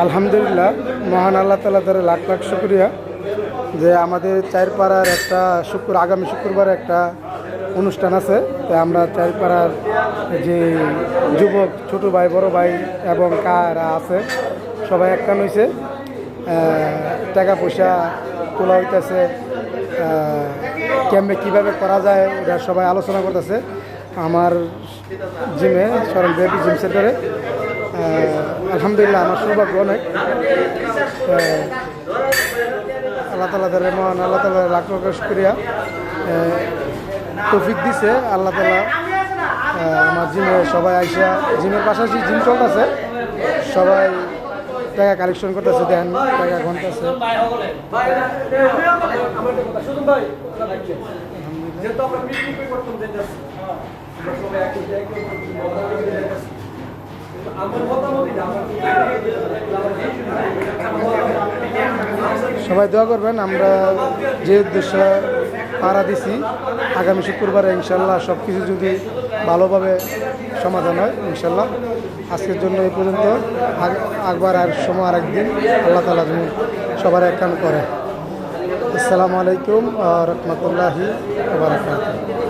আলহামদুলিল্লাহ, মহান আল্লাহ তাআলা তার লাখ লাখ শুকরিয়া যে আমাদের চারপাড়ার একটা আগামী শুক্রবার একটা অনুষ্ঠান আছে। তাই আমরা চারপাড়ার যে যুবক ছোট ভাই বড় ভাই এবং কারা আছে সবাই একখান হয়েছে। টাকা পয়সা তোলা হইতেছে, ক্যাম্পে কীভাবে করা যায় এটা সবাই আলোচনা করতেছে আমার জিমে, সরল বেবি জিম সেন্টারে। আলহামদুলিল্লাহ, আমার সৌভাগ্য অনেক। আল্লাহ তাআলা মহান আল্লাহ তাআলা লাখ লাখ শুকরিয়া তৌফিক দিছে আল্লাহ তাআলা। আমার জিমে সবাই আইসা, জিমের পাশাপাশি জিম চলতেছে, সবাই টাকা কালেকশন করতেছে, দেন টাকা ঘন্টাছে। সবাই দোয়া করবেন। আমরা যে উদ্দেশ্য পাড়া দিছি আগামী শুক্রবারে ইনশাল্লাহ সব কিছু যদি ভালোভাবে সমাধান হয় ইনশাল্লাহ। আজকের জন্য এই পর্যন্ত, একবার আর সময় আর একদিন আল্লাহ তাআলা যেন সবার একখান করে। আসসালামু আলাইকুম ওয়া রাহমাতুল্লাহি ওয়া বারাকাতুহু।